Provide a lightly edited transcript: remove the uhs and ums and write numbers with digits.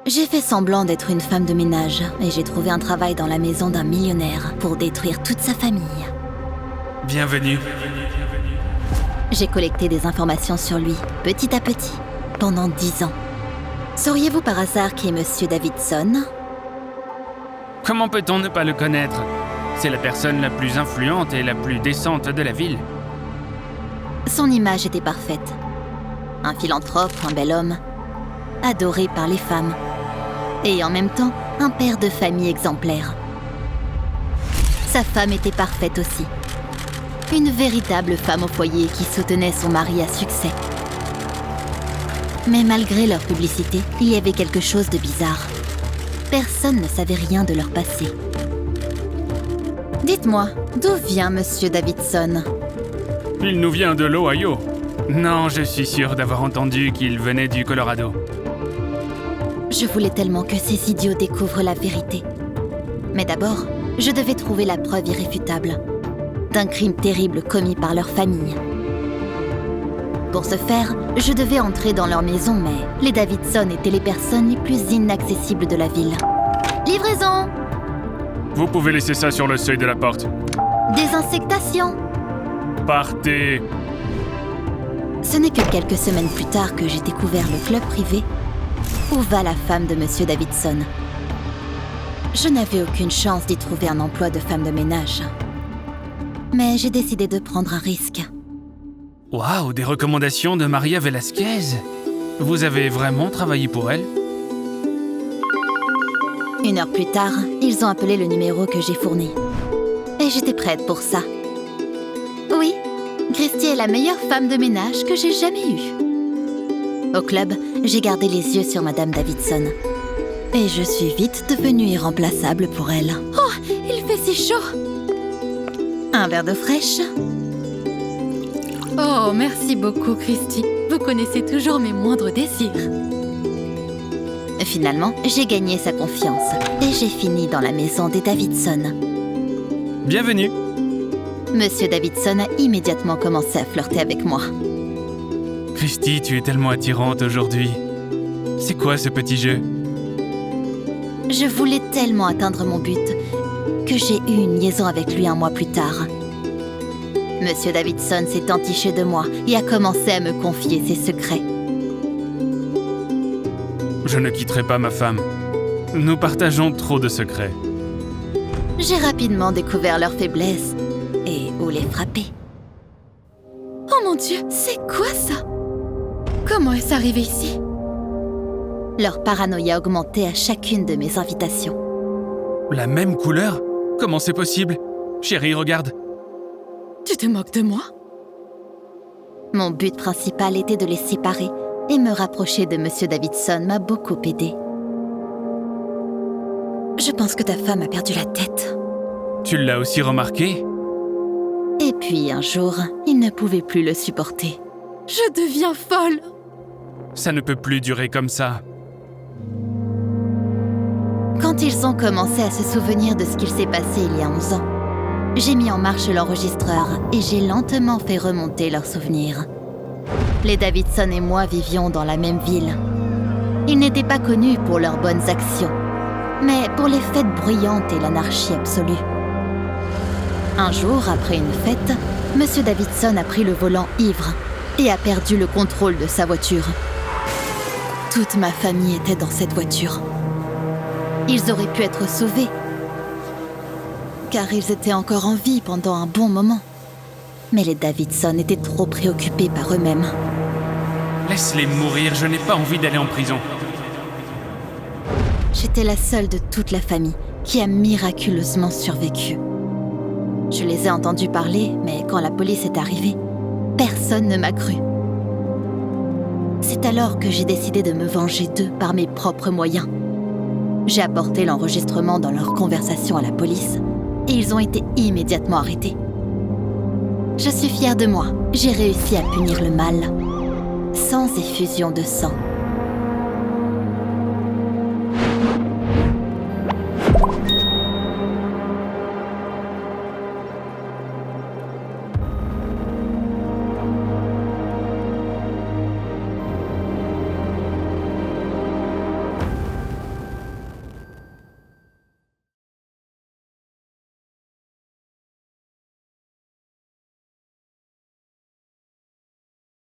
J'ai fait semblant d'être une femme de ménage et j'ai trouvé un travail dans la maison d'un millionnaire pour détruire toute sa famille. Bienvenue. J'ai collecté des informations sur lui, petit à petit, pendant 10 ans. Sauriez-vous par hasard qui est Monsieur Davidson? Comment peut-on ne pas le connaître? C'est la personne la plus influente et la plus décente de la ville. Son image était parfaite. Un philanthrope, un bel homme, adoré par les femmes. Et en même temps, un père de famille exemplaire. Sa femme était parfaite aussi. Une véritable femme au foyer qui soutenait son mari à succès. Mais malgré leur publicité, il y avait quelque chose de bizarre. Personne ne savait rien de leur passé. Dites-moi, d'où vient Monsieur Davidson? Il nous vient de l'Ohio. Non, je suis sûr d'avoir entendu qu'il venait du Colorado. Je voulais tellement que ces idiots découvrent la vérité. Mais d'abord, je devais trouver la preuve irréfutable d'un crime terrible commis par leur famille. Pour ce faire, je devais entrer dans leur maison, mais les Davidson étaient les personnes les plus inaccessibles de la ville. Livraison! Vous pouvez laisser ça sur le seuil de la porte. Désinsectation! Partez! Ce n'est que quelques semaines plus tard que j'ai découvert le club privé où va la femme de Monsieur Davidson. Je n'avais aucune chance d'y trouver un emploi de femme de ménage. Mais j'ai décidé de prendre un risque. Waouh, des recommandations de Maria Velasquez! Vous avez vraiment travaillé pour elle? 1 heure plus tard, ils ont appelé le numéro que j'ai fourni. Et j'étais prête pour ça. Oui, Christy est la meilleure femme de ménage que j'ai jamais eue. Au club, j'ai gardé les yeux sur Madame Davidson. Et je suis vite devenue irremplaçable pour elle. Oh, il fait si chaud! Un verre d'eau fraîche? Oh, merci beaucoup, Christy. Vous connaissez toujours mes moindres désirs. Finalement, j'ai gagné sa confiance. Et j'ai fini dans la maison des Davidson. Bienvenue! Monsieur Davidson a immédiatement commencé à flirter avec moi. Christy, tu es tellement attirante aujourd'hui. C'est quoi ce petit jeu? Je voulais tellement atteindre mon but que j'ai eu une liaison avec lui 1 mois plus tard. Monsieur Davidson s'est entiché de moi et a commencé à me confier ses secrets. Je ne quitterai pas ma femme. Nous partageons trop de secrets. J'ai rapidement découvert leurs faiblesses et où les frapper. Oh mon Dieu, c'est quoi ça? Comment est-ce arrivé ici? Leur paranoïa augmentait à chacune de mes invitations. La même couleur? Comment c'est possible? Chérie, regarde. Tu te moques de moi? Mon but principal était de les séparer et me rapprocher de Monsieur Davidson m'a beaucoup aidé. Je pense que ta femme a perdu la tête. Tu l'as aussi remarqué? Et puis un jour, il ne pouvait plus le supporter. Je deviens folle! Ça ne peut plus durer comme ça. Quand ils ont commencé à se souvenir de ce qu'il s'est passé il y a 11 ans, j'ai mis en marche l'enregistreur et j'ai lentement fait remonter leurs souvenirs. Les Davidson et moi vivions dans la même ville. Ils n'étaient pas connus pour leurs bonnes actions, mais pour les fêtes bruyantes et l'anarchie absolue. Un jour, après une fête, Monsieur Davidson a pris le volant ivre et a perdu le contrôle de sa voiture. Toute ma famille était dans cette voiture. Ils auraient pu être sauvés, car ils étaient encore en vie pendant un bon moment. Mais les Davidson étaient trop préoccupés par eux-mêmes. Laisse-les mourir, je n'ai pas envie d'aller en prison. J'étais la seule de toute la famille qui a miraculeusement survécu. Je les ai entendus parler, mais quand la police est arrivée, personne ne m'a cru. C'est alors que j'ai décidé de me venger d'eux par mes propres moyens. J'ai apporté l'enregistrement dans leur conversation à la police et ils ont été immédiatement arrêtés. Je suis fière de moi, j'ai réussi à punir le mal, sans effusion de sang.